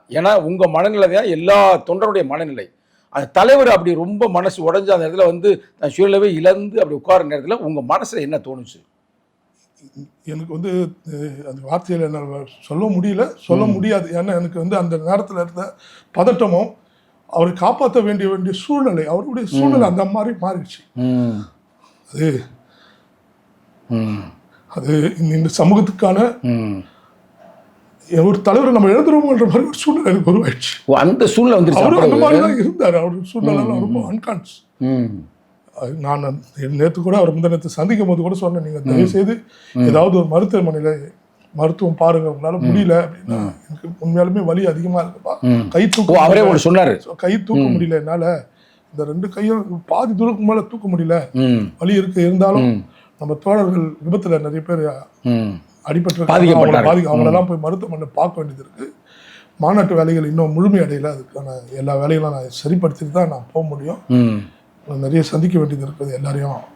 ஏன்னா உங்கள் மனநிலை தான் எல்லா தொண்டருடைய மனநிலை. அந்த தலைவர் அப்படி ரொம்ப மனசு உடஞ்ச அந்த இடத்துல வந்து நான் சுயநிலைவை இழந்து அப்படி உட்கார நேரத்தில் உங்கள் மனசில் என்ன தோணுச்சு? எனக்கு வந்து அந்த வார்த்தையில் என்னால் சொல்ல முடியாது. ஏன்னா எனக்கு வந்து அந்த நேரத்தில் இருந்த பதட்டமும் அவரை காப்பாற்ற வேண்டிய சூழ்நிலை, அவருடைய சூழ்நிலை அந்த மாதிரி மாறிடுச்சு. அது அது இந்த சமூகத்துக்கான ஒரு தலைவரை நம்ம எழுதுறோம்ன்ற மாதிரி ஒரு சூழ்நிலை எனக்கு உருவாயிடுச்சு. அந்த சூழ்நிலை வந்து அவரும் அந்த மாதிரி தான் இருந்தார். அவர் சூழ்நிலை ரொம்ப அன்கான்ஸ். நான் நேற்று கூட அவர் முந்தினத்தை சந்திக்கும் போது கூட சொன்னேன், நீங்கள் தயவுசெய்து ஏதாவது ஒரு மருத்துவமனையில் மருத்துவம் பாருங்க, உங்களால முடியல அப்படின்னா எனக்கு உண்மையாலுமே வலி அதிகமா இருக்குப்பா, கை தூக்க அவரே சொன்னாரு, கை தூக்க முடியல என்னால, இந்த 2 கையும் பாதி தூரத்துக்கு மேல தூக்க முடியல, வலி இருந்தாலும் நம்ம தோழர்கள் விபத்துல நிறைய பேர் அடிபட்டு அவங்களெல்லாம் போய் மருத்துவமனை பார்க்க வேண்டியது இருக்கு. மாநாட்டு வேலைகள் இன்னும் முழுமை அடையல, அதுக்கான எல்லா வேலைகளும் நான் சரிப்படுத்திட்டு தான் நான் போக முடியும். நிறைய சந்திக்க வேண்டியது இருக்குது எல்லாரையும்.